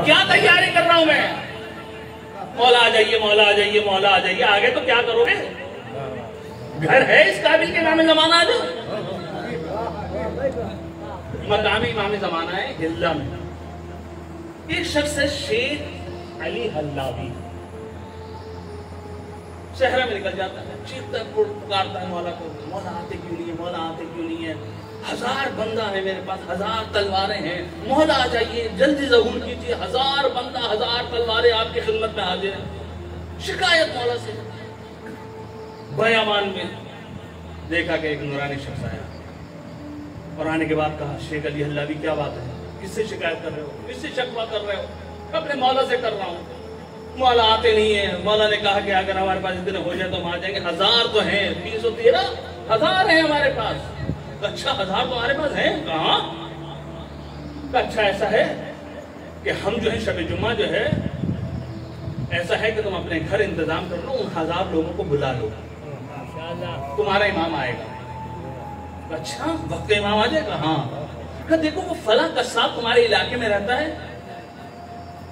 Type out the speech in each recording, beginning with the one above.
क्या तैयारी कर रहा हूं मैं? मौला आ जाइए, मौला आ जाइए, मौला आ जाइए। आगे तो क्या करोगे? घर है इस काबिल के इमाम ज़माना? आज मकामी इमाम ज़माना है हिल्ला में। एक शख्स है शेख अली हल्लावी, शहर में निकल जाता है, चीखता पुकारता है मौला को, मौला आते क्यों नहीं है, मौला आते क्यों नहीं है? 1000 बंदा है मेरे पास, 1000 तलवारें हैं, मौला आ जाइए, जल्दी ज़हूर कीजिए, 1000 बंदा 1000 तलवारें आपकी खिदमत में हाजिर हैं। शिकायत मौला से। बयामान में देखा कि एक नूरानी शख्स आया और आने के बाद कहा, शेख अली हल्लावी क्या बात है, किससे शिकायत कर रहे हो, किससे शिकवा कर रहे हो? अपने मौला से कर रहा हूँ, मौला आते नहीं है। मौला ने कहा कि अगर हमारे पास इतने हो जाए तो हम आ जाएंगे। 1000 तो हैं, 313 1000 है हमारे पास। अच्छा 1000 तो हमारे पास है? कहाँ? अच्छा ऐसा है कि हम जो है शब जुम्मा जो है ऐसा है कि तुम अपने घर इंतजाम कर लो, उन 1000 लोगों को बुला लो, तुम्हारा इमाम आएगा। अच्छा वक्त इमाम आ जाएगा? हाँ। कहा देखो वो फला कस्साब तुम्हारे इलाके में रहता है।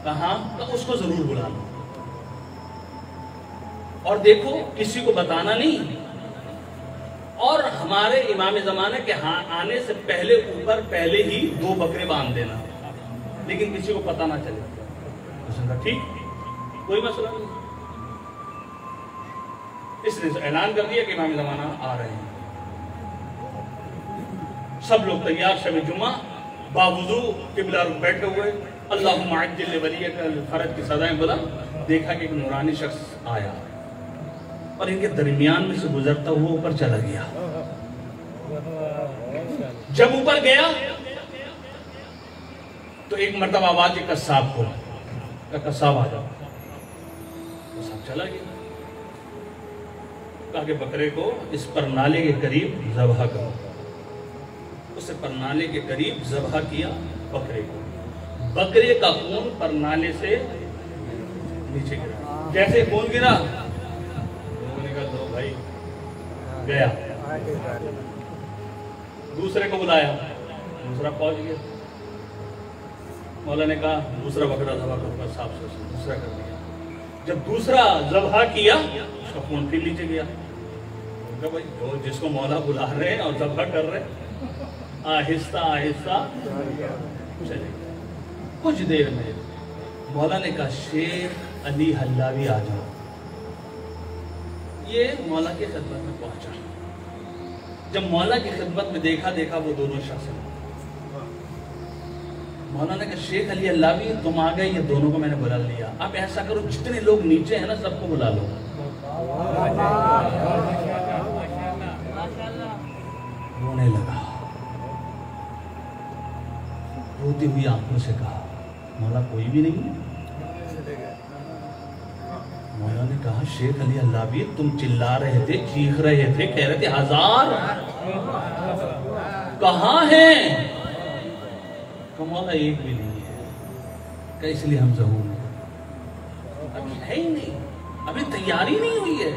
कहाँ? तो उसको जरूर बुला लो और देखो किसी को बताना नहीं, और हमारे इमाम ज़माने के आने से पहले ऊपर पहले ही 2 बकरे बांध देना, लेकिन किसी को पता ना चले। उसने कहा ठीक, कोई मसला नहीं। इसने ऐलान कर दिया कि इमाम ज़माना आ रहे हैं। सब लोग तैयार, शब जुम्मा, बावुज़ू किबला रुख बैठे हुए, अल्लाहुम्मा अज्जिल वलिय्यकल फरज की सदाएं बुलंद। देखा कि एक नूरानी शख्स आया और इनके दरमियान में से गुजरता हुआ ऊपर चला गया। जब ऊपर गया तो एक मर्तबा आवाज के कस्साब को, कस्साब आ जाओ। कस्साब चला गया, कहा कि बकरे को इस परनाले के करीब ज़बह करो। उसे परनाले के करीब ज़बह किया बकरे को। बकरे का खून परनाले से नीचे गिरा। जैसे खून गिरा, दो भाई गया, दूसरे को बुलाया, दूसरा पहुंच गया। मौला ने कहा दूसरा बकरा ज़बह करो, साफ से दूसरा कर दिया। जब दूसरा ज़बह किया, उसका खून फिर नीचे गया। भाई जो जिसको मौला बुला रहे हैं और ज़बह कर रहे हैं, आहिस्ता आहिस्ता चले। कुछ देर में मौला ने कहा शेख अली हल्लावी आ जाओ। ये मौला की खिदमत में पहुंचा। जब मौला की खिदमत में देखा वो दोनों शख्स। मौला ने कहा शेख अली हल्लावी तुम आ गए, ये दोनों को मैंने बुला लिया। अब ऐसा करो जितने लोग नीचे हैं ना सबको बुला लो। रोने लगा, रोती हुई आंखों से कहा मौला कोई भी नहीं है? मौला ने कहा शेख अली हल्लावी तुम चिल्ला रहे थे, चीख रहे थे, कह रहे थे 1000 कहाँ हैं? तो मौला एक भी नहीं है। इसलिए हम ज़हूर अभी है ही नहीं, अभी तैयारी नहीं हुई है।